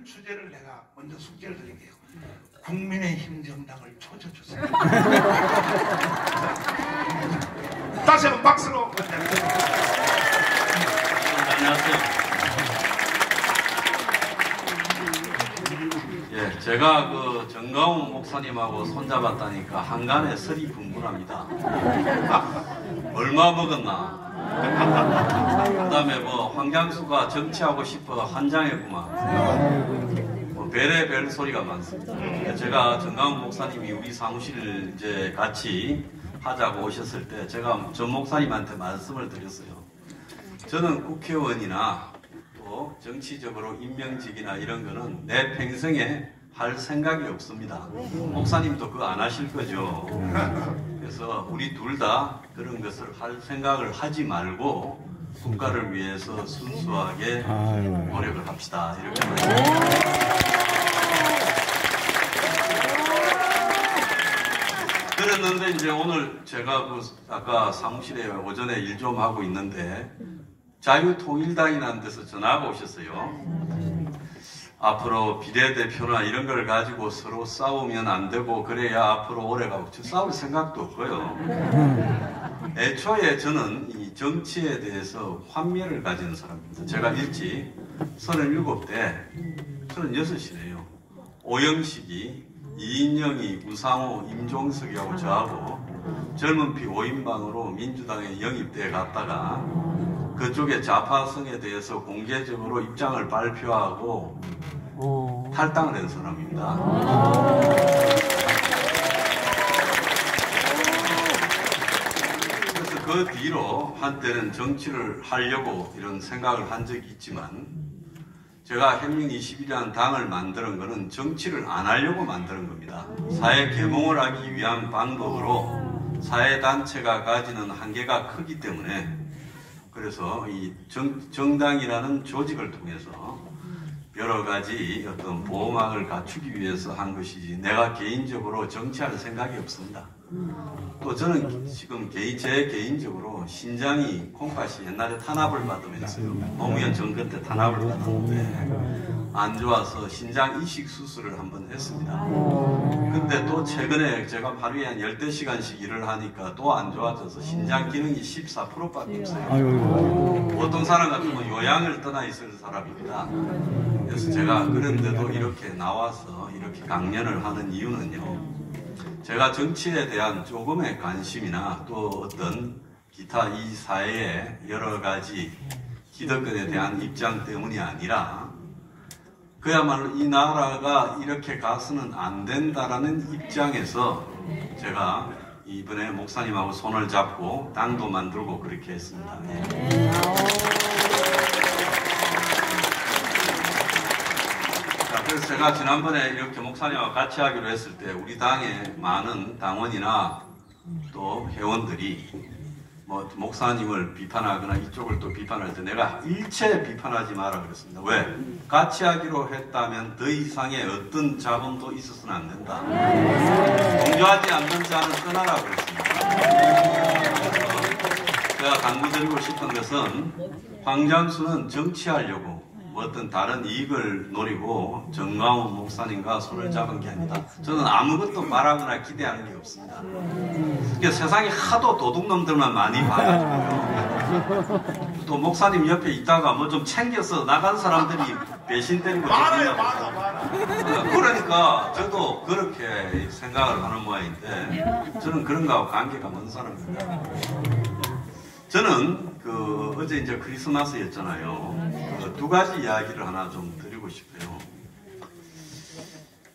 주제를 내가 먼저 숙제를 드릴게요. 국민의힘 정당을 조져주세요. 다시 한번 박수로. 안녕하세요. 예, 제가 그 정가훈 목사님하고 손잡았다니까 한간에 설이 분분합니다. 얼마 먹었나? 그 다음에 뭐 황장수가 정치하고 싶어 한장했구만. 뭐 별의별 소리가 많습니다. 제가 정가훈 목사님이 우리 사무실을 이제 같이 하자고 오셨을 때 제가 전 목사님한테 말씀을 드렸어요. 저는 국회의원이나 또 정치적으로 임명직이나 이런 거는 내 평생에 할 생각이 없습니다. 목사님도 그거 안 하실 거죠. 그래서 우리 둘 다 그런 것을 할 생각을 하지 말고 국가를 위해서 순수하게 노력을 합시다. 이렇게 말씀드립니다. 그랬는데 이제 오늘 제가 그 아까 사무실에 오전에 일 좀 하고 있는데 자유통일당이라는 데서 전화가 오셨어요. 앞으로 비례대표나 이런 걸 가지고 서로 싸우면 안 되고 그래야 앞으로 오래가고 싸울 생각도 없고요. 애초에 저는 이 정치에 대해서 환멸을 가지는 사람입니다. 제가 일찍 37대, 36이네요. 오영식이, 이인영이, 우상호, 임종석이하고 저하고 젊은 피 5인방으로 민주당에 영입돼 갔다가 그쪽의 좌파성에 대해서 공개적으로 입장을 발표하고 탈당을 한 사람입니다. 그래서 그 뒤로 한때는 정치를 하려고 이런 생각을 한 적이 있지만 제가 혁명21이라는 당을 만드는 것은 정치를 안 하려고 만드는 겁니다. 사회 계몽을 하기 위한 방법으로 사회단체가 가지는 한계가 크기 때문에 그래서 이 정당이라는 조직을 통해서 여러 가지 어떤 보호막을 갖추기 위해서 한 것이지 내가 개인적으로 정치할 생각이 없습니다. 또 저는 지금 제 개인적으로 신장이 콩팥이 옛날에 탄압을 받으면서 노무현 정권 때 탄압을 받았는데 안 좋아서 신장 이식 수술을 한번 했습니다. 근데 또 최근에 제가 하루에 한 10대시간씩 일을 하니까 또 안 좋아져서 신장 기능이 14%밖에 없어요. 보통 사람 같으면 요양을 떠나 있을 사람입니다. 그래서 제가 그런데도 이렇게 나와서 이렇게 강연을 하는 이유는요. 제가 정치에 대한 조금의 관심이나 또 어떤 기타 이 사회의 여러 가지 기득권에 대한 입장 때문이 아니라 그야말로 이 나라가 이렇게 가서는 안 된다라는 입장에서 제가 이번에 목사님하고 손을 잡고 당도 만들고 그렇게 했습니다. 자, 그래서 제가 지난번에 이렇게 목사님하고 같이 하기로 했을 때 우리 당의 많은 당원이나 또 회원들이 뭐 목사님을 비판하거나 이쪽을 또 비판할 때 내가 일체 비판하지 마라 그랬습니다. 왜? 같이 하기로 했다면 더 이상의 어떤 자본도 있어서는 안 된다. 동조하지 않는 자는 떠나라 그랬습니다. 제가 당부드리고 싶은 것은 황장수는 정치하려고 뭐 어떤 다른 이익을 노리고 정가훈 목사님과 손을 잡은 게 아니다. 저는 아무것도 바라거나 기대하는 게 없습니다. 그러니까 세상에 하도 도둑놈들만 많이 봐가지고요. 또 목사님 옆에 있다가 뭐 좀 챙겨서 나간 사람들이 배신 때리고 그러니까 저도 그렇게 생각을 하는 모양인데 저는 그런 거하고 관계가 먼 사람입니다. 저는 어제 이제 크리스마스였잖아요. 두 가지 이야기를 하나 좀 드리고 싶어요.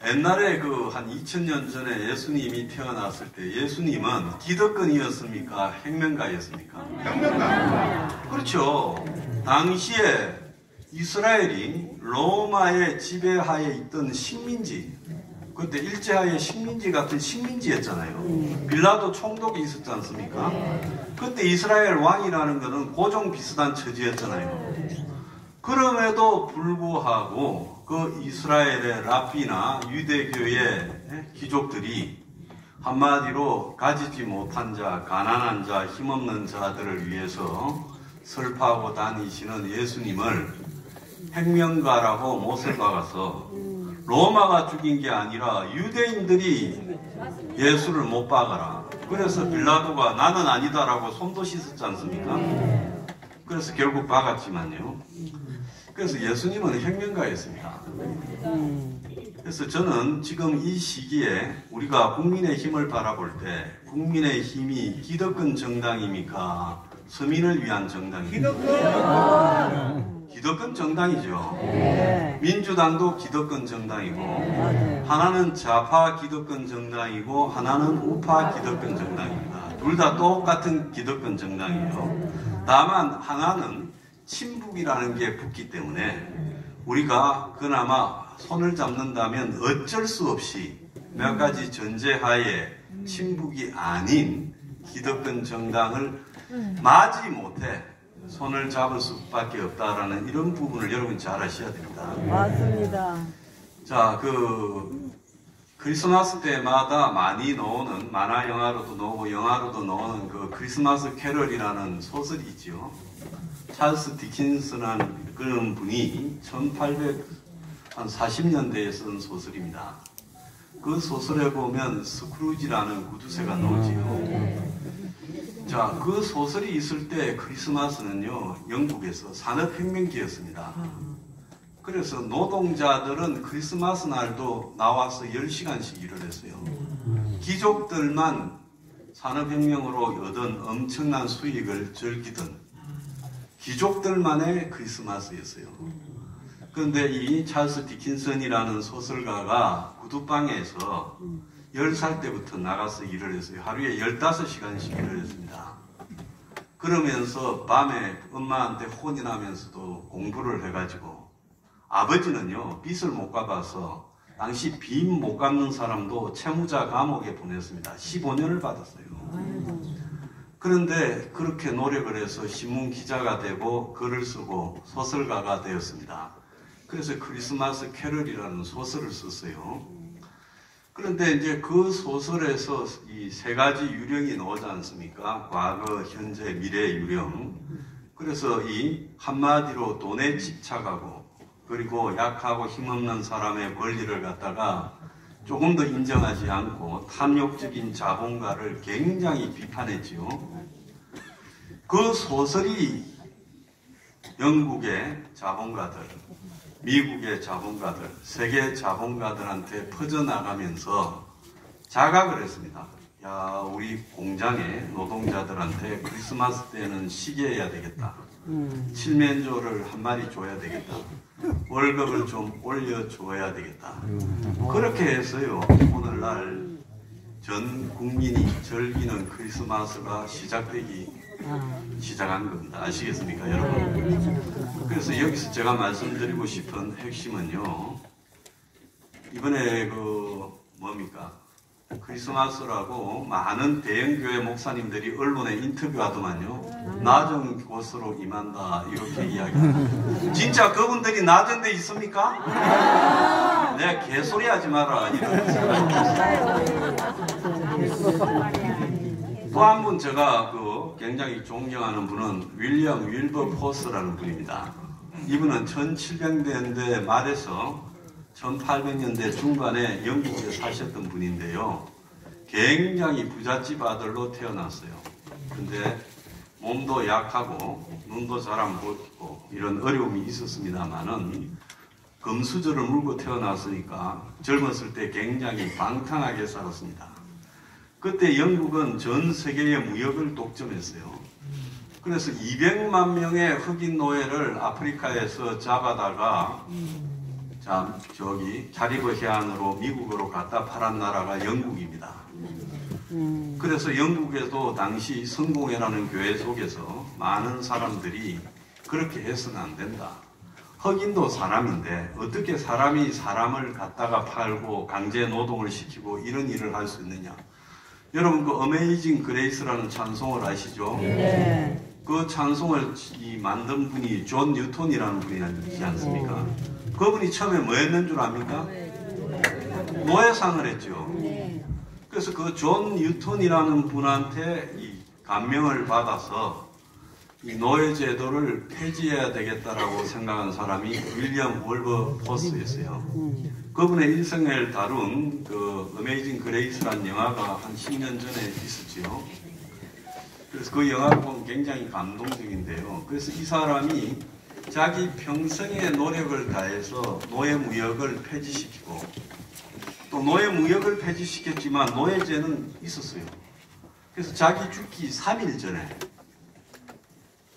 옛날에 한 2000년 전에 예수님이 태어났을 때 예수님은 기득권이었습니까? 혁명가였습니까? 혁명가. 그렇죠. 당시에 이스라엘이 로마의 지배하에 있던 식민지, 그때 일제하에 식민지 같은 식민지였잖아요. 빌라도 총독이 있었지 않습니까? 그때 이스라엘 왕이라는 것은 고종 비슷한 처지였잖아요. 그럼에도 불구하고 그 이스라엘의 랍비나 유대교의 귀족들이 한마디로 가지지 못한 자, 가난한 자, 힘없는 자들을 위해서 설파하고 다니시는 예수님을 혁명가라고 못을 박아서 로마가 죽인 게 아니라 유대인들이 예수를 못 박아라. 그래서 빌라도가 나는 아니다라고 손도 씻었지 않습니까? 그래서 결국 박았지만요. 그래서 예수님은 혁명가였습니다. 그래서 저는 지금 이 시기에 우리가 국민의힘을 바라볼 때 국민의힘이 기득권 정당입니까? 서민을 위한 정당입니까? 기득권 정당이죠. 민주당도 기득권 정당이고 하나는 좌파 기득권 정당이고 하나는 우파 기득권 정당입니다. 둘 다 똑같은 기득권 정당이에요. 다만 하나는 친북이라는 게 붙기 때문에 우리가 그나마 손을 잡는다면 어쩔 수 없이 몇 가지 전제하에 친북이 아닌 기득권 정당을 마지 못해 손을 잡을 수밖에 없다라는 이런 부분을 여러분 잘 아셔야 됩니다. 맞습니다. 자, 크리스마스 때마다 많이 나오는 만화 영화로도 나오고 영화로도 나오는 그 크리스마스 캐럴이라는 소설이 있죠. 찰스 디킨슨이라는 그런 분이 1840년대에 쓴 소설입니다. 그 소설에 보면 스크루지라는 구두쇠가 나오지요. 자, 그 소설이 있을 때 크리스마스는요, 영국에서 산업혁명기였습니다. 그래서 노동자들은 크리스마스 날도 나와서 10시간씩 일을 했어요. 귀족들만 산업혁명으로 얻은 엄청난 수익을 즐기던 귀족들만의 크리스마스였어요. 그런데 이 찰스 디킨슨이라는 소설가가 구두방에서 10살 때부터 나가서 일을 했어요. 하루에 15시간씩 일을 했습니다. 그러면서 밤에 엄마한테 혼이 나면서도 공부를 해가지고 아버지는요, 빚을 못 갚아서 당시 빚 못 갚는 사람도 채무자 감옥에 보냈습니다. 15년을 받았어요. 그런데 그렇게 노력을 해서 신문 기자가 되고 글을 쓰고 소설가가 되었습니다. 그래서 크리스마스 캐럴이라는 소설을 썼어요. 그런데 이제 그 소설에서 이 세 가지 유령이 나오지 않습니까? 과거, 현재, 미래 유령. 그래서 이 한마디로 돈에 집착하고 그리고 약하고 힘없는 사람의 권리를 갖다가 조금 더 인정하지 않고 탐욕적인 자본가를 굉장히 비판했지요. 그 소설이 영국의 자본가들, 미국의 자본가들, 세계 자본가들한테 퍼져나가면서 자각을 했습니다. 야, 우리 공장의 노동자들한테 크리스마스 때는 쉬게 해야 되겠다. 칠면조를 한 마리 줘야 되겠다. 월급을 좀 올려줘야 되겠다. 그렇게 해서요, 오늘날 전 국민이 즐기는 크리스마스가 시작한 겁니다. 아시겠습니까, 여러분? 그래서 여기서 제가 말씀드리고 싶은 핵심은요, 이번에 크리스마스라고 많은 대형교회 목사님들이 언론에 인터뷰하더만요. 낮은 곳으로 임한다 이렇게 이야기합니다. 진짜 그분들이 낮은 데 있습니까? 네, 개소리 하지 마라. 또 한 분 제가 굉장히 존경하는 분은 윌리엄 윌버포스라는 분입니다. 이분은 1700년대 말에서 1800년대 중반에 영국에 사셨던 분인데요. 굉장히 부잣집 아들로 태어났어요. 근데 몸도 약하고 눈도 잘 안 보이고 이런 어려움이 있었습니다만은 금수저를 물고 태어났으니까 젊었을 때 굉장히 방탕하게 살았습니다. 그때 영국은 전 세계의 무역을 독점했어요. 그래서 200만 명의 흑인 노예를 아프리카에서 잡아다가 카리브 해안으로 미국으로 갖다 팔은 나라가 영국입니다. 그래서 영국에도 당시 성공회라는 교회 속에서 많은 사람들이 그렇게 해서는 안 된다. 흑인도 사람인데 어떻게 사람이 사람을 갖다가 팔고 강제 노동을 시키고 이런 일을 할 수 있느냐. 여러분 그 어메이징 그레이스라는 찬송을 아시죠? 네. 그 찬송을 만든 분이 존 뉴턴이라는 분이지 않습니까? 그분이 처음에 뭐 했는 줄 압니까? 노예상을 했죠. 그래서 그 존 뉴턴이라는 분한테 이 감명을 받아서 이 노예제도를 폐지해야 되겠다라고 생각한 사람이 윌리엄 월버포스였어요. 그분의 일생을 다룬 그 어메이징 그레이스라는 영화가 한 10년 전에 있었지요. 그래서 그 영화를 보면 굉장히 감동적인데요. 그래서 이 사람이 자기 평생의 노력을 다해서 노예무역을 폐지시키고, 또 노예무역을 폐지시켰지만 노예제는 있었어요. 그래서 자기 죽기 3일 전에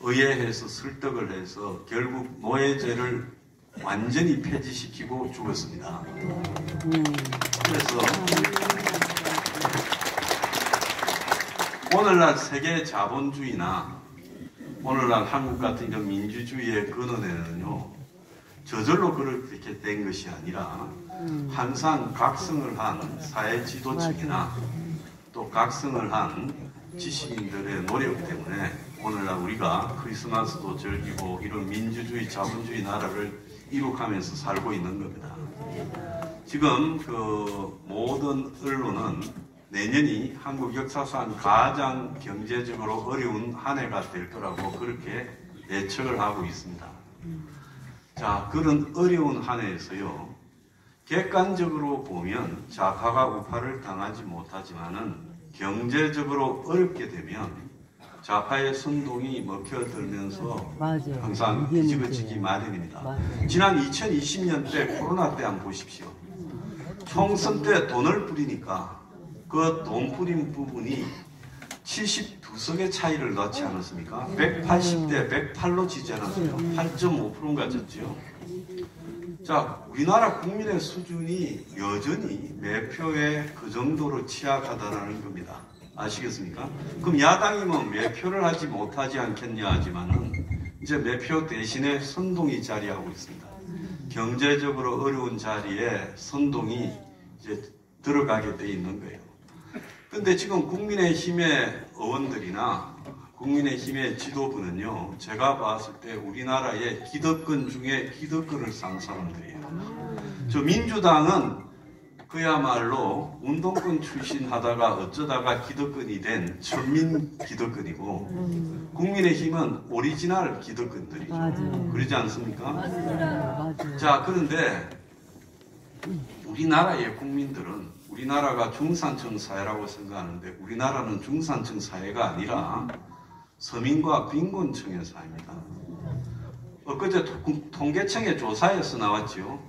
의회에서 설득을 해서 결국 노예제를 완전히 폐지시키고 죽었습니다. 그래서 오늘날 세계 자본주의나 오늘날 한국 같은 이런 민주주의의 근원에는요, 저절로 그렇게 된 것이 아니라 항상 각성을 한 사회 지도층이나 또 각성을 한 지식인들의 노력 때문에 오늘날 우리가 크리스마스도 즐기고 이런 민주주의 자본주의 나라를 이룩하면서 살고 있는 겁니다. 지금 그 모든 언론은 내년이 한국 역사상 가장 경제적으로 어려운 한 해가 될 거라고 그렇게 예측을 하고 있습니다. 자, 그런 어려운 한 해에서요, 객관적으로 보면 좌파가 우파를 당하지 못하지만은 경제적으로 어렵게 되면 좌파의 선동이 먹혀들면서 항상 뒤집어지기 마련입니다. 지난 2020년 때 코로나 때 한번 보십시오. 총선 때 돈을 뿌리니까 그 돈 뿌린 부분이 72석의 차이를 넣지 않았습니까? 180대 108로 지지 않았어요. 8.5%가 졌죠. 자, 우리나라 국민의 수준이 여전히 매표에 그 정도로 취약하다는 겁니다. 아시겠습니까? 그럼 야당이면 매표를 하지 못하지 않겠냐 하지만은 이제 매표 대신에 선동이 자리하고 있습니다. 경제적으로 어려운 자리에 선동이 이제 들어가게 돼 있는 거예요. 근데 지금 국민의힘의 의원들이나 국민의힘의 지도부는요, 제가 봤을 때 우리나라의 기득권 중에 기득권을 쌓은 사람들이에요. 저 민주당은 그야말로 운동권 출신 하다가 어쩌다가 기득권이 된 천민 기득권이고, 국민의힘은 오리지널 기득권들이죠. 맞아요. 그러지 않습니까? 맞아요. 자, 그런데 우리나라의 국민들은 우리나라가 중산층 사회라고 생각하는데 우리나라는 중산층 사회가 아니라 서민과 빈곤층의 사회입니다. 엊그제 통계청의 조사에서 나왔죠.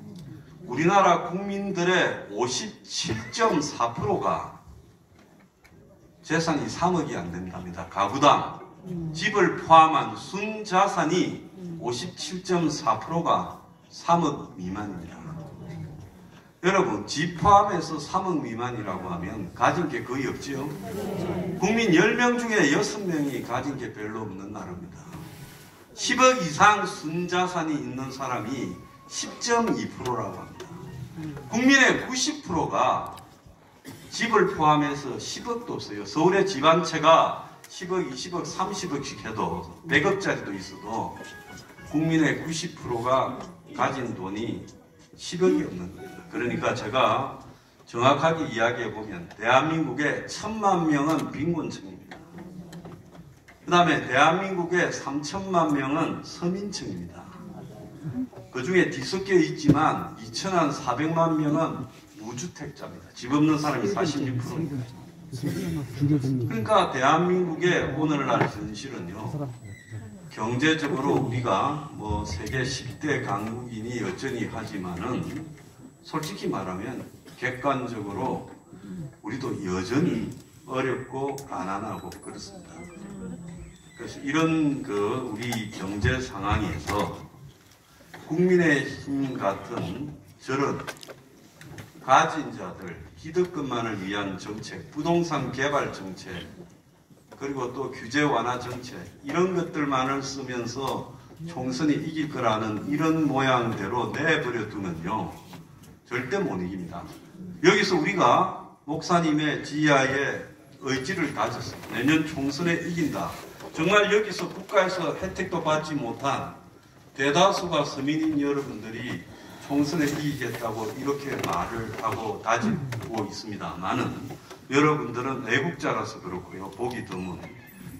우리나라 국민들의 57.4%가 재산이 3억이 안 된답니다. 가구당 집을 포함한 순자산이 57.4%가 3억 미만입니다. 여러분, 집 포함해서 3억 미만이라고 하면 가진 게 거의 없지요. 국민 10명 중에 6명이 가진 게 별로 없는 나라입니다. 10억 이상 순자산이 있는 사람이 10.2%라고 합니다. 국민의 90%가 집을 포함해서 10억도 없어요. 서울의 집 한 채가 10억, 20억, 30억씩 해도 100억짜리도 있어도 국민의 90%가 가진 돈이 10억이 없는 겁니다. 그러니까 제가 정확하게 이야기해 보면 대한민국의 1000만 명은 빈곤층입니다. 그 다음에 대한민국의 3000만 명은 서민층입니다. 그 중에 뒤섞여 있지만 2400만 명은 무주택자입니다. 집 없는 사람이 46%입니다. 그러니까 대한민국의 오늘날 현실은요, 경제적으로 우리가 뭐 세계 10대 강국이니 여전히 하지만은 솔직히 말하면 객관적으로 우리도 여전히 어렵고 가난하고 그렇습니다. 그래서 이런 우리 경제 상황에서 국민의힘 같은 저런 가진 자들, 기득권만을 위한 정책, 부동산 개발 정책, 그리고 또 규제 완화 정책, 이런 것들만을 쓰면서 총선이 이길 거라는 이런 모양대로 내버려 두면요, 절대 못 이깁니다. 여기서 우리가 목사님의 지하에 의지를 다져서 내년 총선에 이긴다. 정말 여기서 국가에서 혜택도 받지 못한 대다수가 서민인 여러분들이 총선에 이기겠다고 이렇게 말을 하고 다지고 있습니다만은 여러분들은 애국자라서 그렇고요. 보기 드문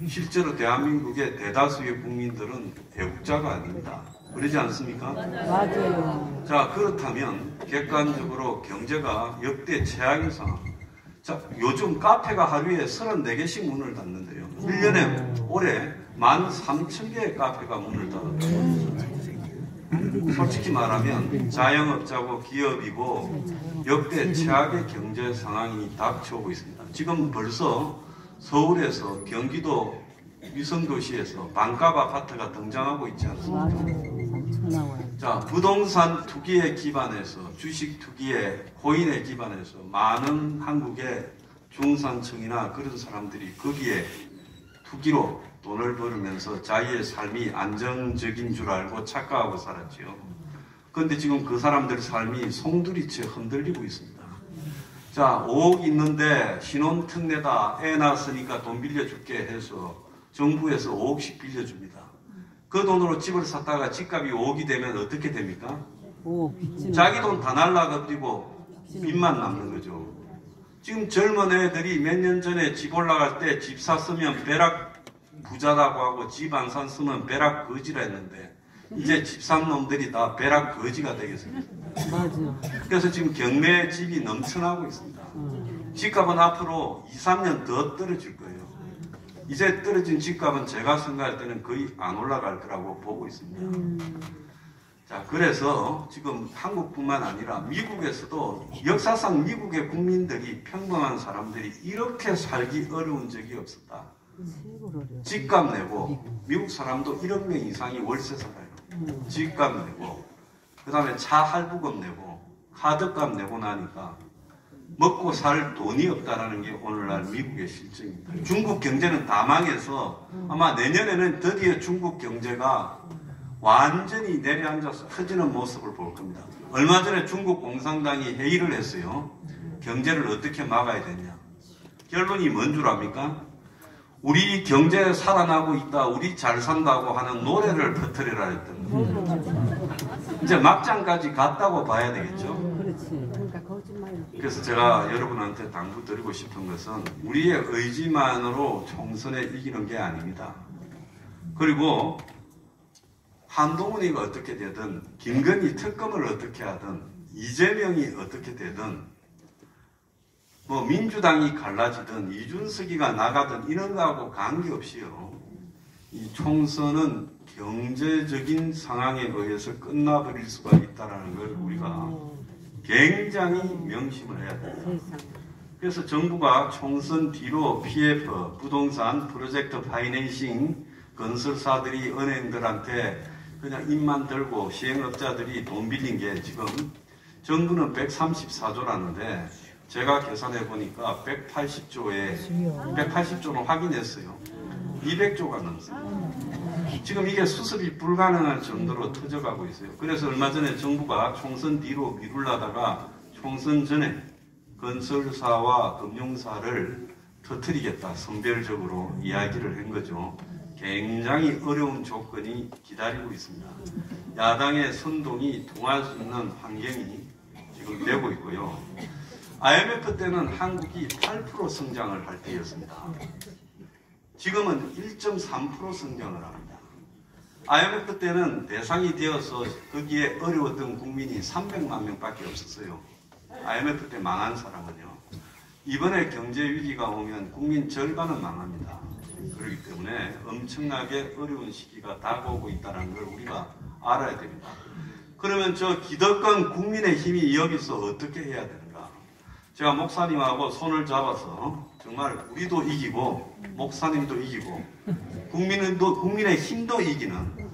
실제로 대한민국의 대다수의 국민들은 애국자가 아닙니다. 그러지 않습니까? 맞아요. 자, 그렇다면 객관적으로 경제가 역대 최악의 상황. 자, 요즘 카페가 하루에 34개씩 문을 닫는데요. 1년에 올해 13,000개의 카페가 문을 닫았어요. 솔직히 말하면 자영업자고 기업이고 역대 최악의 경제 상황이 닥쳐오고 있습니다. 지금 벌써 서울에서 경기도 위성도시에서 반값 아파트가 등장하고 있지 않습니까? 자, 부동산 투기에 기반해서 주식 투기에 코인에 기반해서 많은 한국의 중산층이나 그런 사람들이 거기에 투기로 돈을 벌으면서 자기의 삶이 안정적인 줄 알고 착각하고 살았지요. 그런데 지금 그 사람들 삶이 송두리째 흔들리고 있습니다. 자, 5억 있는데 신혼 특례다, 애 낳았으니까 돈 빌려줄게 해서 정부에서 5억씩 빌려줍니다. 그 돈으로 집을 샀다가 집값이 5억이 되면 어떻게 됩니까? 자기 돈 다 날라가버리고 빚만 남는 거죠. 지금 젊은 애들이 몇 년 전에 집 올라갈 때 집 샀으면 벼락 부자라고 하고 집 안 샀으면 벼락 거지라 했는데 이제 집 산 놈들이 다 벼락 거지가 되겠습니다. 맞아. 그래서 지금 경매에 집이 넘쳐나고 있습니다. 집값은 앞으로 2, 3년 더 떨어질 거예요. 이제 떨어진 집값은 제가 생각할 때는 거의 안 올라갈 거라고 보고 있습니다. 자, 그래서 지금 한국뿐만 아니라 미국에서도 역사상 미국의 국민들이 평범한 사람들이 이렇게 살기 어려운 적이 없었다. 집값 내고 미국 사람도 1억 명 이상이 월세 살아요. 집값 내고 그 다음에 차 할부금 내고 카드값 내고 나니까 먹고 살 돈이 없다라는 게 오늘날 미국의 실정입니다. 중국 경제는 다 망해서 아마 내년에는 드디어 중국 경제가 완전히 내려앉아서 커지는 모습을 볼 겁니다. 얼마 전에 중국 공산당이 회의를 했어요. 경제를 어떻게 막아야 되냐. 결론이 뭔 줄 압니까? 우리 경제 살아나고 있다, 우리 잘 산다고 하는 노래를 퍼뜨리라 했던 거예요. 이제 막장까지 갔다고 봐야 되겠죠. 그래서 제가 여러분한테 당부드리고 싶은 것은 우리의 의지만으로 총선에 이기는 게 아닙니다. 그리고 한동훈이가 어떻게 되든 김건희 특검을 어떻게 하든 이재명이 어떻게 되든 뭐 민주당이 갈라지든 이준석이가 나가든 이런 거하고 관계없이요. 이 총선은 경제적인 상황에 의해서 끝나버릴 수가 있다는 걸 우리가 굉장히 명심을 해야 됩니다. 그래서 정부가 총선 뒤로 PF, 부동산, 프로젝트 파이낸싱, 건설사들이 은행들한테 그냥 입만 들고 시행업자들이 돈 빌린 게 지금 정부는 134조라는데 제가 계산해 보니까 180조는 확인했어요. 200조가 넘습니다. 지금 이게 수습이 불가능할 정도로 터져가고 있어요. 그래서 얼마 전에 정부가 총선 뒤로 미루려다가 총선 전에 건설사와 금융사를 터뜨리겠다 선별적으로 이야기를 한 거죠. 굉장히 어려운 조건이 기다리고 있습니다. 야당의 선동이 통할 수 있는 환경이 지금 되고 있고요. IMF 때는 한국이 8% 성장을 할 때였습니다. 지금은 1.3% 성장을 합니다. IMF 때는 대상이 되어서 거기에 어려웠던 국민이 300만 명밖에 없었어요. IMF 때 망한 사람은요. 이번에 경제 위기가 오면 국민 절반은 망합니다. 그렇기 때문에 엄청나게 어려운 시기가 다가오고 있다는 걸 우리가 알아야 됩니다. 그러면 저 기득권 국민의힘이 여기서 어떻게 해야 되는가? 제가 목사님하고 손을 잡아서 정말 우리도 이기고 목사님도 이기고 국민의 힘도 이기는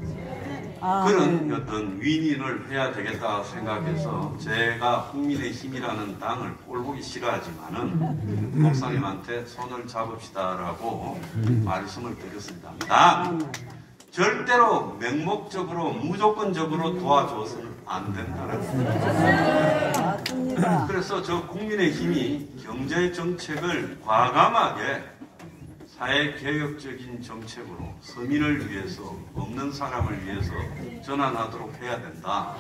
그런 어떤 윈윈을 해야 되겠다 생각해서 제가 국민의 힘이라는 당을 꼴보기 싫어하지만은 목사님한테 손을 잡읍시다라고 말씀을 드렸습니다. 난 절대로 맹목적으로 무조건적으로 도와줘서는 안 된다는 거예요. 그래서 저 국민의 힘이 경제 정책을 과감하게 사회개혁적인 정책으로 서민을 위해서 없는 사람을 위해서 전환하도록 해야 된다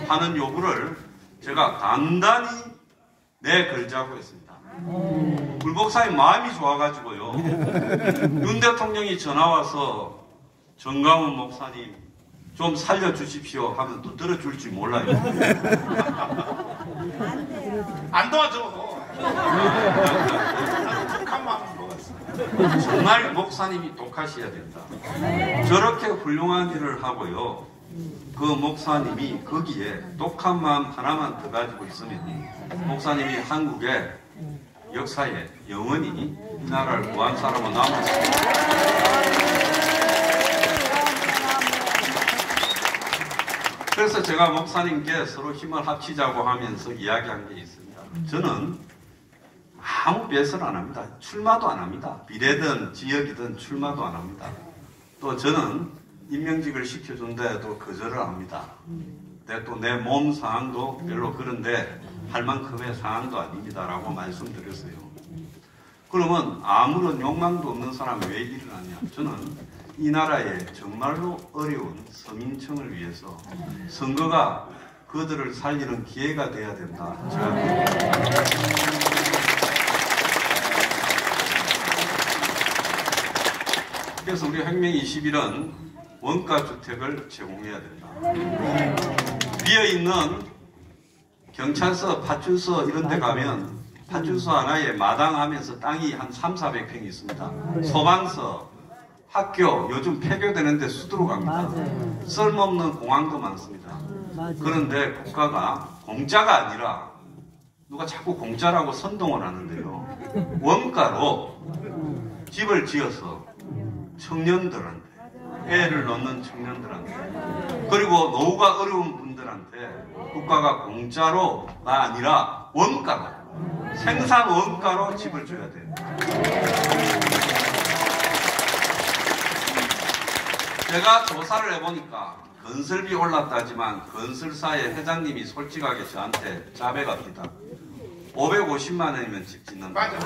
하는 요구를 제가 단단히 내걸자고 했습니다. 물 목사님 마음이 좋아가지고요. 윤 대통령이 전화와서 정강훈 목사님 좀 살려주십시오 하면 또 들어줄지 몰라요. 안 도와줘. 독한 마음 먹었어. 정말 목사님이 독하셔야 된다. 저렇게 훌륭한 일을 하고요. 그 목사님이 거기에 독한 마음 하나만 더 가지고 있으면 목사님이 한국의 역사에 영원히 이 나라를 구한 사람은 남았습니다. 그래서 제가 목사님께 서로 힘을 합치자고 하면서 이야기한 게 있습니다. 저는 아무 배설 안 합니다. 출마도 안 합니다. 비례든 지역이든 출마도 안 합니다. 또 저는 임명직을 시켜준데도 거절을 합니다. 또 내 몸 상황도 별로 그런데 할 만큼의 상황도 아닙니다라고 말씀드렸어요. 그러면 아무런 욕망도 없는 사람이 왜 일을 하냐? 저는 이 나라의 정말로 어려운 서민층을 위해서 선거가 그들을 살리는 기회가 돼야 된다. 그래서 우리 혁명 21은 원가주택을 제공해야 된다. 비어있는 경찰서, 파출소 이런 데 가면 파출소 하나에 마당하면서 땅이 한 300~400평이 있습니다. 소방서, 학교, 요즘 폐교되는데 수두로 갑니다. 쓸모없는 공항도 많습니다. 그런데 국가가 공짜가 아니라 누가 자꾸 공짜라고 선동을 하는데요. 원가로 집을 지어서 청년들한테, 애를 낳는 청년들한테, 그리고 노후가 어려운 분들한테 국가가 공짜로가 아니라 원가로, 생산 원가로 집을 줘야 돼요. 제가 조사를 해보니까 건설비 올랐다지만 건설사의 회장님이 솔직하게 저한테 짜배갑니다. 550만 원이면 집 짓는다. 맞아.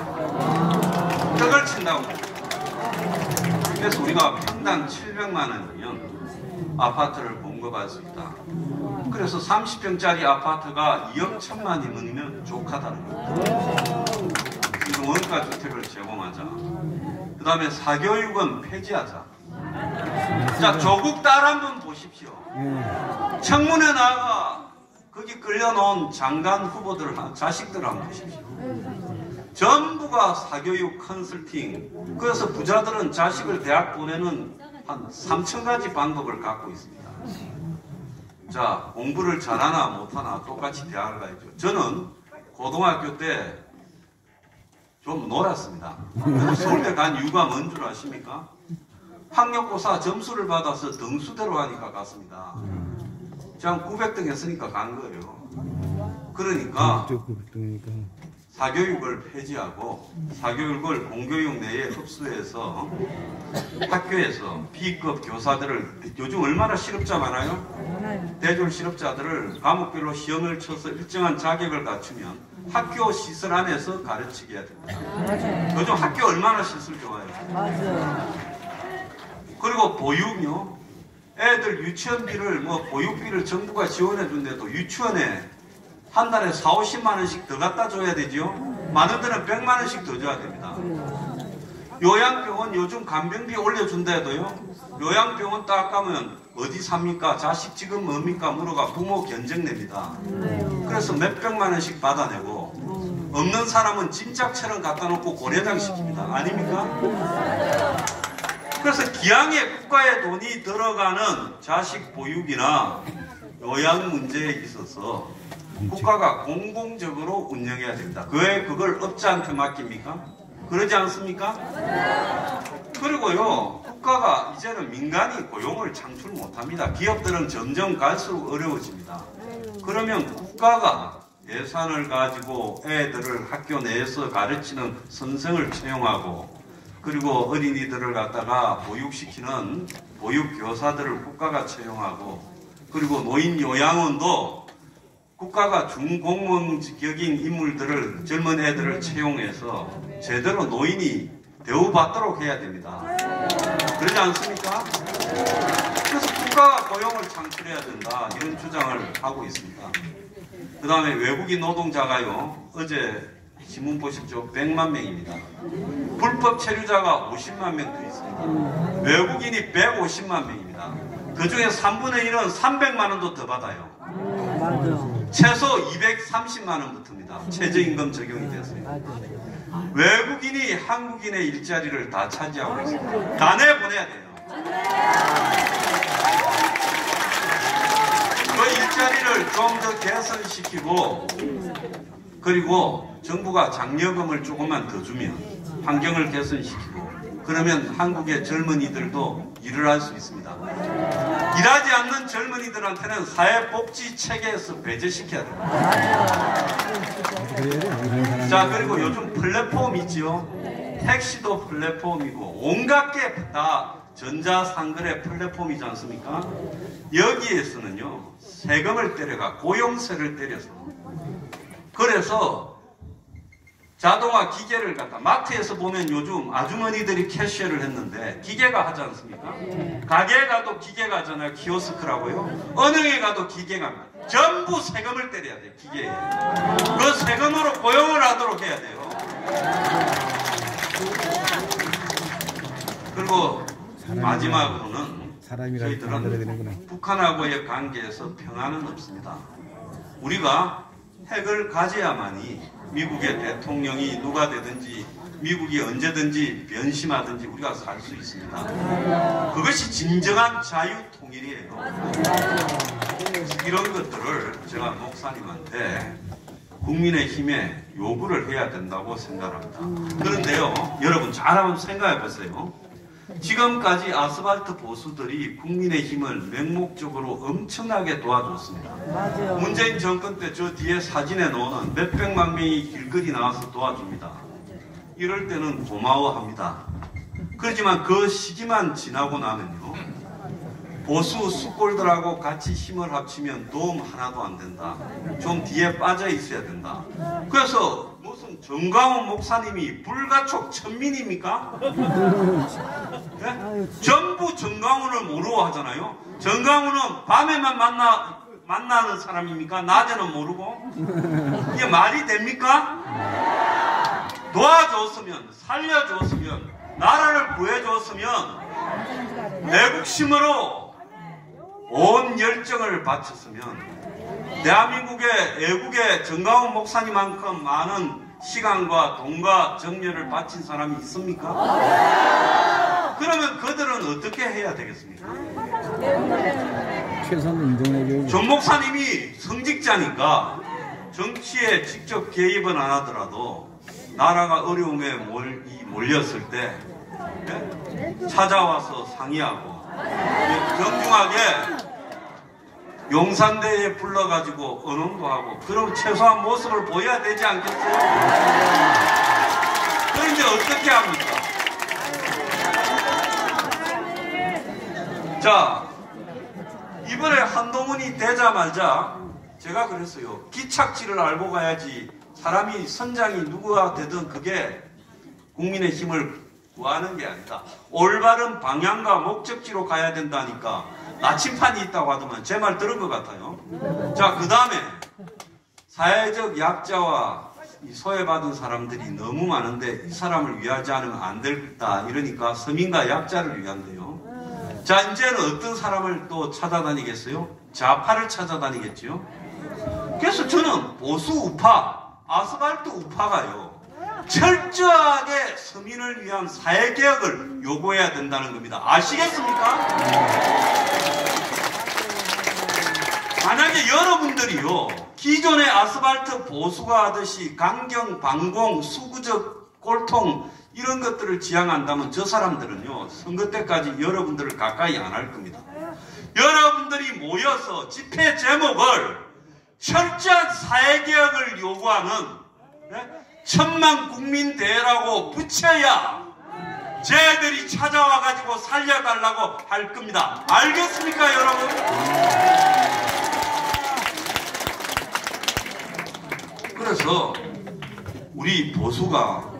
떡을 친다고. 그래서 우리가 평당 700만 원이면 아파트를 공급할 수 있다. 그래서 30평짜리 아파트가 2억 1천만이면 족하다는 겁니다. 지금 원가주택을 제공하자. 그 다음에 사교육은 폐지하자. 자, 조국 딸 한번 보십시오. 청문회 나가 거기 끌려놓은 장관 후보들, 자식들 한번 보십시오. 전부가 사교육 컨설팅. 그래서 부자들은 자식을 대학 보내는 한 3,000가지 방법을 갖고 있습니다. 자, 공부를 잘하나 못하나 똑같이 대학을 가야죠. 저는 고등학교 때 좀 놀았습니다. 서울대 간 이유가 뭔 줄 아십니까? 학력고사 점수를 받아서 등수대로 하니까 갔습니다. 제가 900등 했으니까 간 거예요. 그러니까 사교육을 폐지하고 사교육을 공교육 내에 흡수해서 학교에서 B급 교사들을, 요즘 얼마나 실업자 많아요? 대졸 실업자들을 과목별로 시험을 쳐서 일정한 자격을 갖추면 학교 시설 안에서 가르치게 해야 됩니다. 요즘 학교 얼마나 시설 좋아요? 맞아요. 그리고 보육요. 애들 유치원비를 보육비를 정부가 지원해 준대도 유치원에 한 달에 40~50만 원씩 더 갖다 줘야 되죠. 많은 데는 100만 원씩 더 줘야 됩니다. 요양병원 요즘 간병비 올려준다 해도요. 요양병원 딱 가면 어디 삽니까? 자식 지금 뭡니까? 물어가 부모 견적냅니다. 그래서 몇백만 원씩 받아내고 없는 사람은 짐짝처럼 갖다 놓고 고려장 시킵니다. 아닙니까? 그래서 기왕에 국가의 돈이 들어가는 자식 보육이나 요양 문제에 있어서 국가가 공공적으로 운영해야 됩니다. 왜 그걸 업자한테 맡깁니까? 그러지 않습니까? 그리고요, 국가가 이제는 민간이 고용을 창출 못합니다. 기업들은 점점 갈수록 어려워집니다. 그러면 국가가 예산을 가지고 애들을 학교 내에서 가르치는 선생을 채용하고, 그리고 어린이들을 갖다가 보육시키는 보육교사들을 국가가 채용하고, 그리고 노인 요양원도 국가가 중공무원격인 인물들을, 젊은 애들을 채용해서 제대로 노인이 대우받도록 해야 됩니다. 그러지 않습니까? 그래서 국가가 고용을 창출해야 된다, 이런 주장을 하고 있습니다. 그 다음에 외국인 노동자가요, 어제 신문 보시죠. 100만 명입니다. 불법 체류자가 50만 명 더 있습니다. 외국인이 150만 명입니다. 그 중에 3분의 1은 300만 원도 더 받아요. 맞아. 최소 230만 원부터입니다. 최저임금 적용이 됐어요. 외국인이 한국인의 일자리를 다 차지하고 있습니다. 다 내보내야 돼요. 그 일자리를 좀 더 개선시키고, 그리고 정부가 장려금을 조금만 더 주면 환경을 개선시키고, 그러면 한국의 젊은이들도 일을 할 수 있습니다. 일하지 않는 젊은이들한테는 사회복지 체계에서 배제시켜야 됩니다. 자, 그리고 요즘 플랫폼 있지요. 택시도 플랫폼이고 온갖 게 다 전자상거래 플랫폼이지 않습니까? 여기에서는요, 세금을 때려가 고용세를 때려서, 그래서 자동화 기계를 갖다, 마트에서 보면 요즘 아주머니들이 캐셔를 했는데 기계가 하지 않습니까? 가게에 가도 기계가 하잖아요. 키오스크라고요. 은행에 가도 기계가 합니다. 전부 세금을 때려야 돼요. 기계에. 그 세금으로 고용을 하도록 해야 돼요. 그리고 마지막으로는 저희들은 북한하고의 관계에서 평화는 없습니다. 우리가 핵을 가져야만이 미국의 대통령이 누가 되든지 미국이 언제든지 변심하든지 우리가 살 수 있습니다. 그것이 진정한 자유통일이에요. 이런 것들을 제가 목사님한테 국민의힘에 요구를 해야 된다고 생각합니다. 그런데요, 여러분 잘 한번 생각해 보세요. 지금까지 아스팔트 보수들이 국민의힘을 맹목적으로 엄청나게 도와줬습니다. 맞아요. 문재인 정권 때 저 뒤에 사진에 놓는 몇백만 명이 길거리 나와서 도와줍니다. 이럴 때는 고마워합니다. 그렇지만 그 시기만 지나고 나면요, 보수 숫골들하고 같이 힘을 합치면 도움 하나도 안 된다. 좀 뒤에 빠져 있어야 된다. 그래서 무슨 정광훈 목사님이 불가촉 천민입니까? 네? 전부 정광훈을 모르고 하잖아요. 정광훈은 밤에만 만나는 사람입니까? 낮에는 모르고? 이게 말이 됩니까? 도와줬으면, 살려줬으면, 나라를 구해줬으면, 애국심으로 온 열정을 바쳤으면, 대한민국의 애국의 정광훈 목사님만큼 많은 시간과 돈과 정열을 바친 사람이 있습니까? 그러면 그들은 어떻게 해야 되겠습니까? 정 목사님이 성직자니까 정치에 직접 개입은 안 하더라도 나라가 어려움에 몰렸을 때 찾아와서 상의하고 정중하게 용산대에 불러가지고 언언도 하고, 그럼 최소한 모습을 보여야 되지 않겠어요? 그럼 이제 어떻게 합니까? 자, 이번에 한동훈이 되자마자 제가 그랬어요. 기착지를 알고 가야지. 사람이 선장이 누구가 되든 그게 국민의 힘을 구하는 게 아니다. 올바른 방향과 목적지로 가야 된다니까. 나침판이 있다고 하더만 제 말 들은 것 같아요. 자, 그 다음에 사회적 약자와 소외받은 사람들이 너무 많은데 이 사람을 위하지 않으면 안 되겠다. 이러니까 서민과 약자를 위한대요. 자, 이제는 어떤 사람을 또 찾아다니겠어요? 좌파를 찾아다니겠지요. 그래서 저는 보수 우파, 아스팔트 우파가요, 철저하게 서민을 위한 사회개혁을 요구해야 된다는 겁니다. 아시겠습니까? 만약에 여러분들이요, 기존의 아스팔트 보수가 하듯이 강경, 반공, 수구적 꼴통 이런 것들을 지향한다면 저 사람들은요, 선거 때까지 여러분들을 가까이 안 할 겁니다. 여러분들이 모여서 집회 제목을 철저한 사회개혁을 요구하는 천만 국민대회라고 붙여야 쟤들이 찾아와가지고 살려달라고 할 겁니다. 알겠습니까, 여러분? 그래서 우리 보수가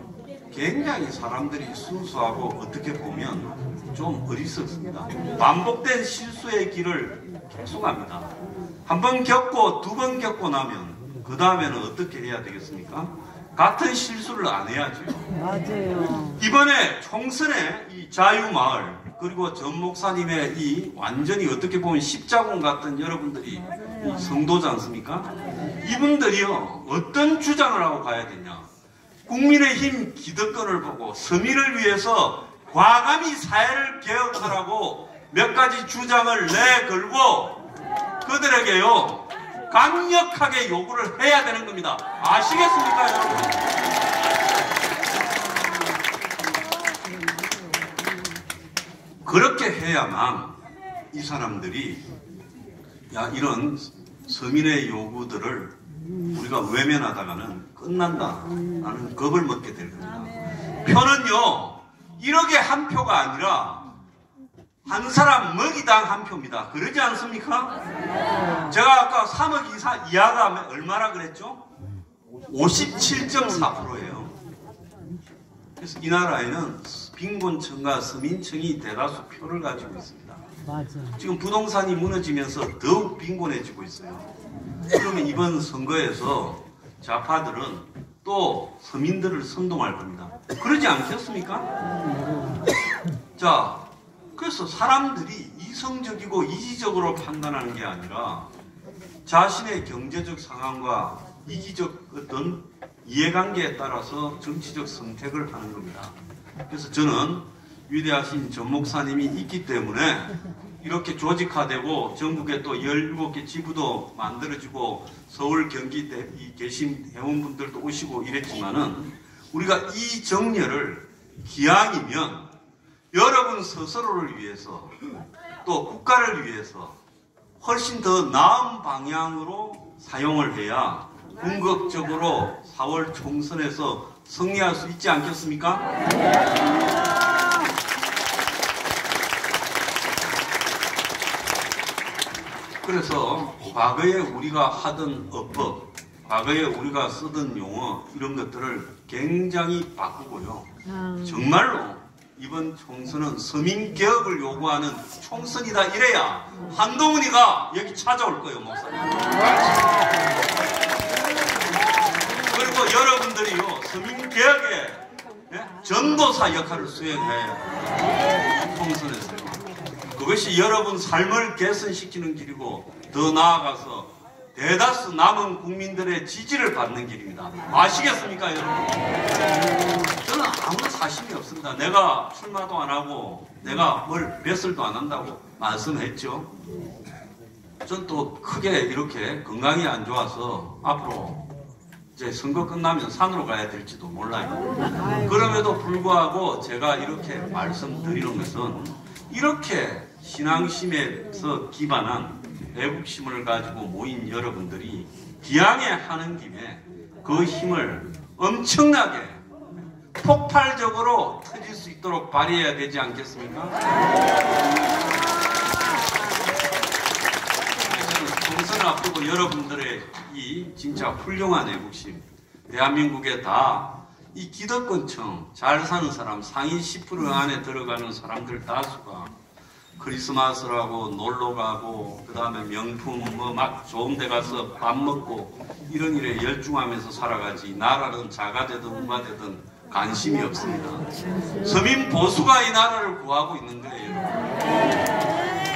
굉장히 사람들이 순수하고 어떻게 보면 좀 어리석습니다. 반복된 실수의 길을 계속합니다. 한 번 겪고 두 번 겪고 나면 그 다음에는 어떻게 해야 되겠습니까? 같은 실수를 안 해야죠. 맞아요. 이번에 총선에 이 자유마을 그리고 전 목사님의 이 완전히 어떻게 보면 십자군 같은 여러분들이 이 성도지 않습니까? 이분들이요 어떤 주장을 하고 가야 되냐? 국민의힘 기득권을 보고 서민을 위해서 과감히 사회를 개혁하라고 몇 가지 주장을 내걸고 그들에게요 강력하게 요구를 해야 되는 겁니다. 아시겠습니까, 여러분? 그렇게 해야만 이 사람들이 야 이런 서민의 요구들을 우리가 외면하다가는 끝난다 라는 겁을 먹게 될 겁니다. 표는요 1억에 한 표가 아니라 한 사람 먹이당 한 표입니다. 그러지 않습니까? 제가 아까 3억 이하가 얼마나 그랬죠? 57.4%예요. 그래서 이 나라에는 빈곤층과 서민층이 대다수 표를 가지고 있습니다. 맞아. 지금 부동산이 무너지면서 더욱 빈곤해지고 있어요. 그러면 이번 선거에서 좌파들은 또 서민들을 선동할 겁니다. 그러지 않겠습니까? 자, 그래서 사람들이 이성적이고 이기적으로 판단하는 게 아니라 자신의 경제적 상황과 이기적 어떤 이해관계에 따라서 정치적 선택을 하는 겁니다. 그래서 저는 위대하신 전 목사님이 있기 때문에 이렇게 조직화되고 전국에 또 17개 지부도 만들어지고 서울 경기 계신 회원분들도 오시고 이랬지만은 우리가 이 정렬을 기왕이면 여러분 스스로를 위해서 또 국가를 위해서 훨씬 더 나은 방향으로 사용을 해야 궁극적으로 4월 총선에서 승리할 수 있지 않겠습니까? 그래서 과거에 우리가 하던 어법, 과거에 우리가 쓰던 용어 이런 것들을 굉장히 바꾸고요. 정말로 이번 총선은 서민개혁을 요구하는 총선이다 이래야 한동훈이가 여기 찾아올 거예요, 목사님. 그리고 여러분들이요 서민개혁의 전도사 역할을 수행해야 총선에서요. 그것이 여러분 삶을 개선시키는 길이고 더 나아가서 대다수 남은 국민들의 지지를 받는 길입니다. 아시겠습니까, 여러분? 저는 아무 사심이 없습니다. 내가 출마도 안 하고 내가 뭘 뱃설도 안 한다고 말씀했죠. 전 또 크게 이렇게 건강이 안 좋아서 앞으로 이제 선거 끝나면 산으로 가야 될지도 몰라요. 그럼에도 불구하고 제가 이렇게 말씀드리는 것은 이렇게 신앙심에서 기반한 애국심을 가지고 모인 여러분들이 기왕에 하는 김에 그 힘을 엄청나게 폭발적으로 터질 수 있도록 발휘해야 되지 않겠습니까? 총선을 앞두고 여러분들의 이 진짜 훌륭한 애국심, 대한민국에 다 이 기득권층, 잘 사는 사람, 상위 10% 안에 들어가는 사람들 다수가 크리스마스라고 놀러 가고 그 다음에 명품 뭐 막 좋은 데 가서 밥 먹고 이런 일에 열중하면서 살아가지 나라는 자가 되든 우가 되든 관심이 없습니다. 서민 보수가 이 나라를 구하고 있는 거예요.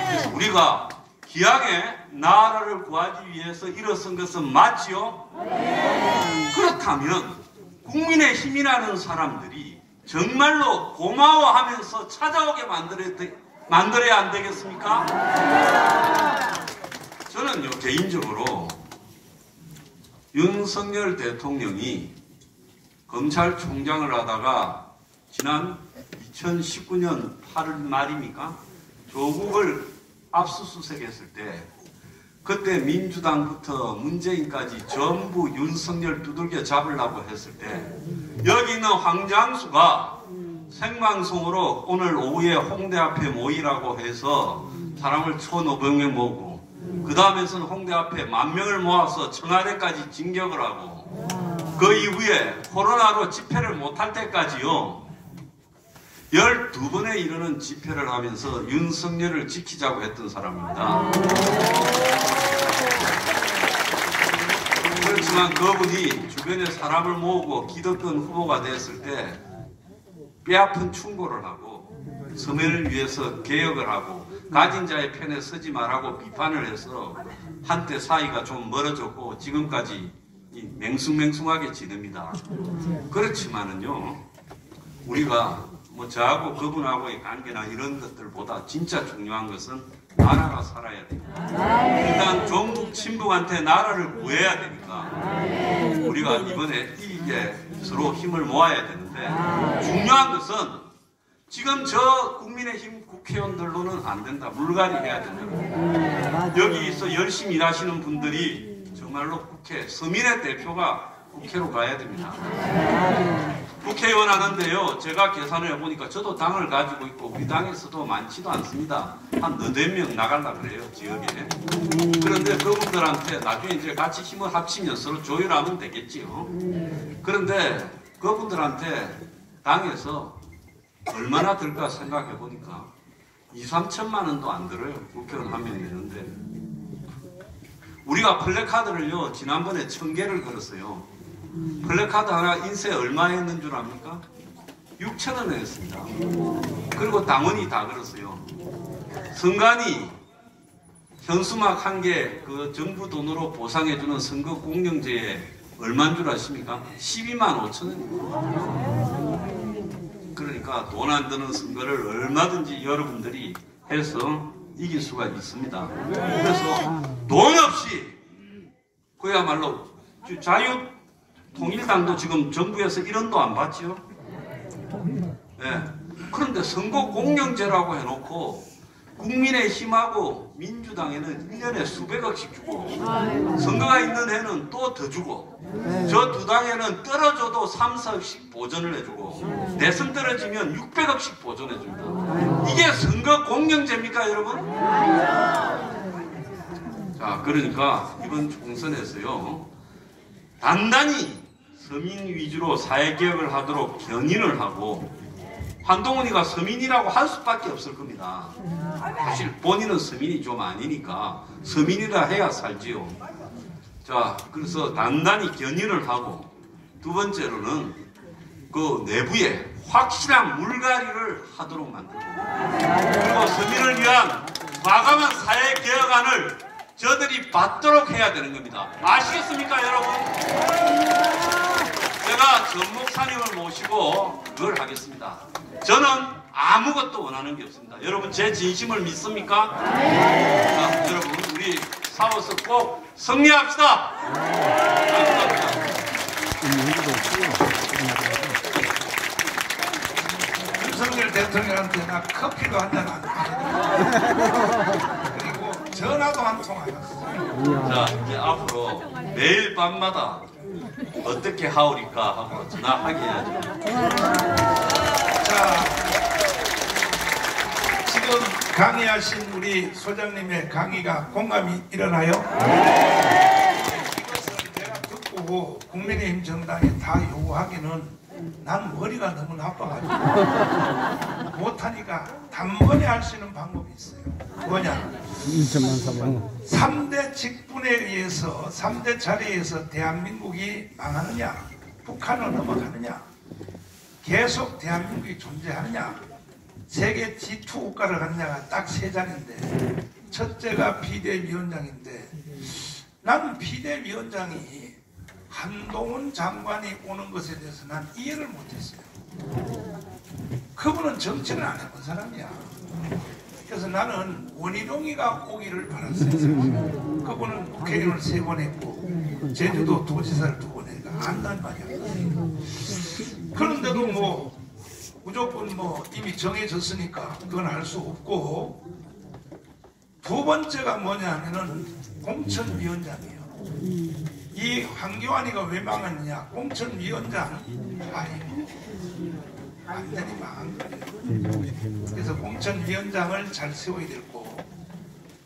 그래서 우리가 기왕에 나라를 구하기 위해서 일어선 것은 맞지요? 그렇다면 국민의 힘이라는 사람들이 정말로 고마워하면서 찾아오게 만들어야 안 되겠습니까? 저는요 개인적으로 윤석열 대통령이 검찰총장을 하다가 지난 2019년 8월 말입니까? 조국을 압수수색했을 때 그때 민주당부터 문재인까지 전부 윤석열 두들겨 잡으려고 했을 때 여기 있는 황장수가 생방송으로 오늘 오후에 홍대 앞에 모이라고 해서 사람을 1,500명 모으고 그 다음에서는 홍대 앞에 10,000명을 모아서 청와대까지 진격을 하고 그 이후에 코로나로 집회를 못할 때까지요 12번에 이르는 집회를 하면서 윤석열을 지키자고 했던 사람입니다. 그렇지만 하지만 그분이 주변에 사람을 모으고 기득권 후보가 됐을 때 뼈아픈 충고를 하고 서민을 위해서 개혁을 하고 가진 자의 편에 서지 말라고 비판을 해서 한때 사이가 좀 멀어졌고 지금까지 맹숭맹숭하게 지냅니다. 그렇지만은요, 우리가 뭐 저하고 그분하고의 관계나 이런 것들보다 진짜 중요한 것은 나라가 살아야 됩니다. 일단 종북 친북한테 나라를 구해야 되니까 우리가 이번에 이기게 서로 힘을 모아야 되는데, 중요한 것은 지금 저 국민의힘 국회의원들로는 안 된다. 물갈이 해야 된다. 여기서 열심히 일하시는 분들이 정말로 국회, 서민의 대표가 국회로 가야 됩니다. 국회의원 하는데요, 제가 계산을 해보니까 저도 당을 가지고 있고 우리 당에서도 많지도 않습니다. 한 4명 나가려고 그래요, 지역에. 그런데 그분들한테 나중에 이제 같이 힘을 합치면 서로 조율하면 되겠지요. 그런데 그분들한테 당에서 얼마나 들까 생각해 보니까 2, 3천만 원도 안 들어요. 국회의원 한 명 내는데. 우리가 플래카드를요, 지난번에 1000개를 걸었어요. 플래카드 하나 인쇄 얼마 했는 줄 압니까? 6,000원 했습니다. 그리고 당원이 다 걸었어요. 선관위 현수막 1개 그 정부 돈으로 보상해주는 선거 공영제에 얼마인 줄 아십니까? 12만 5천원입니다. 그러니까 돈 안 드는 선거를 얼마든지 여러분들이 해서 이길 수가 있습니다. 그래서 돈 없이 그야말로 자유통일당도 지금 정부에서 1원도 안 받지요. 네. 그런데 선거 공영제라고 해놓고 국민의힘하고 민주당에는 1년에 수백억씩 주고 선거가 있는 해는 또 더 주고 저 두 당에는 떨어져도 3, 4억씩 보전을 해주고 대선 떨어지면 600억씩 보전해줍니다. 이게 선거 공영제입니까, 여러분? 자, 그러니까 이번 총선에서요, 단단히 서민 위주로 사회개혁을 하도록 견인을 하고, 한동훈이가 서민이라고 할 수밖에 없을 겁니다. 사실 본인은 서민이 좀 아니니까 서민이라 해야 살지요. 자, 그래서 단단히 견인을 하고, 두 번째로는 그 내부에 확실한 물갈이를 하도록 만들고, 그리고 서민을 위한 과감한 사회개혁안을 저들이 받도록 해야 되는 겁니다. 아시겠습니까, 여러분? 제가 전 목사님을 모시고 그걸 하겠습니다. 저는 아무것도 원하는 게 없습니다. 여러분, 제 진심을 믿습니까? 자, 여러분, 우리 싸워서 꼭 승리합시다. 감사합니다. 윤석열 대통령한테 나 커피도 한잔 안 그리고 전화도 한 통 안 왔어. 자, 이제 앞으로 매일 밤마다 어떻게 하오리까 하고 전화하게 해야죠. 자, 지금 강의하신 우리 소장님의 강의가 공감이 일어나요? 이것을 내가 듣고 국민의힘 정당에 다 요구하기는 난 머리가 너무 나빠가지고 못하니까 단번에 할 수 있는 방법이 있어요. 뭐냐? 3대 직분에 의해서 3대 자리에 의해서 대한민국이 망하느냐, 북한을 넘어가느냐, 계속 대한민국이 존재하느냐, 세계 G2 국가를 가느냐가 딱 3자리인데, 첫째가 비대위원장인데, 나는 비대위원장이 한동훈 장관이 오는 것에 대해서 난 이해를 못했어요. 그분은 정치를 안 해본 사람이야. 그래서 나는 원희룡이가 오기를 바랐어요. 그분은 국회의원을 3번 했고 제주도 도지사를 2번 해가 안단 말이야. 그런데도 뭐 무조건 뭐 이미 정해졌으니까 그건 할 수 없고, 두 번째가 뭐냐 하면은 공천위원장이에요. 이 황교안이가 왜 망했느냐? 공천위원장 완전히 망한 거예요. 그래서 공천위원장을 잘 세워야 되고,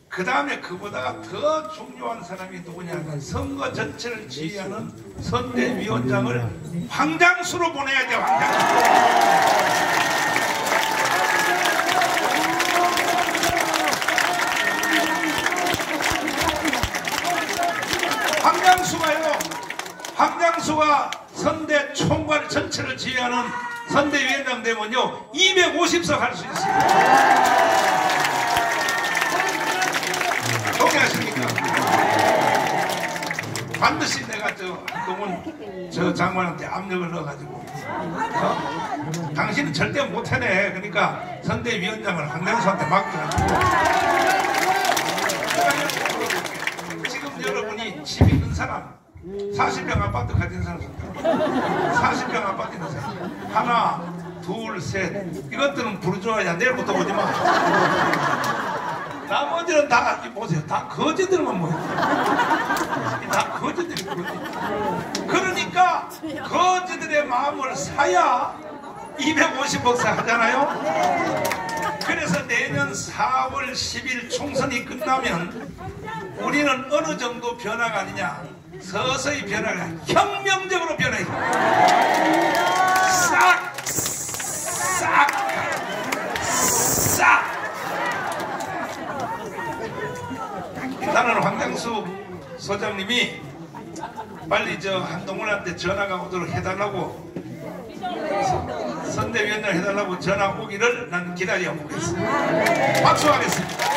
그 다음에 그보다 더 중요한 사람이 누구냐면 선거 전체를 지휘하는 선대위원장을 황장수로 보내야 돼. 황장수가요, 황당수가 선대 총괄 전체를 지휘하는 선대위원장 되면요 250석 할 수 있습니다. 동의하십니까? 반드시 내가 한동훈 장관한테 압력을 넣어가지고 당신은 절대 못해내. 그러니까 선대위원장을 황당수한테 맡겨가지고 지금 여러분이 집 있는 사람 40평 아파트 가진 사람 40평 아파트 있는 사람 하나 둘 셋 이것들은 부르주아야. 내일부터 오지마. 나머지는 다 보세요. 다 거지들만 모여. 다 거지들이 거지. 그러니까 거지들의 마음을 사야 250억사 하잖아요. 그래서 내년 4월 10일 총선이 끝나면 우리는 어느 정도 변화가 아니냐, 서서히 변화가 혁명적으로 변화해. 싹 나는 황당수 소장님이 빨리 한동훈한테 전화가 오도록 해달라고, 선대위원장 해달라고 전화 오기를 나는 기다려 보겠습니다. 박수하겠습니다.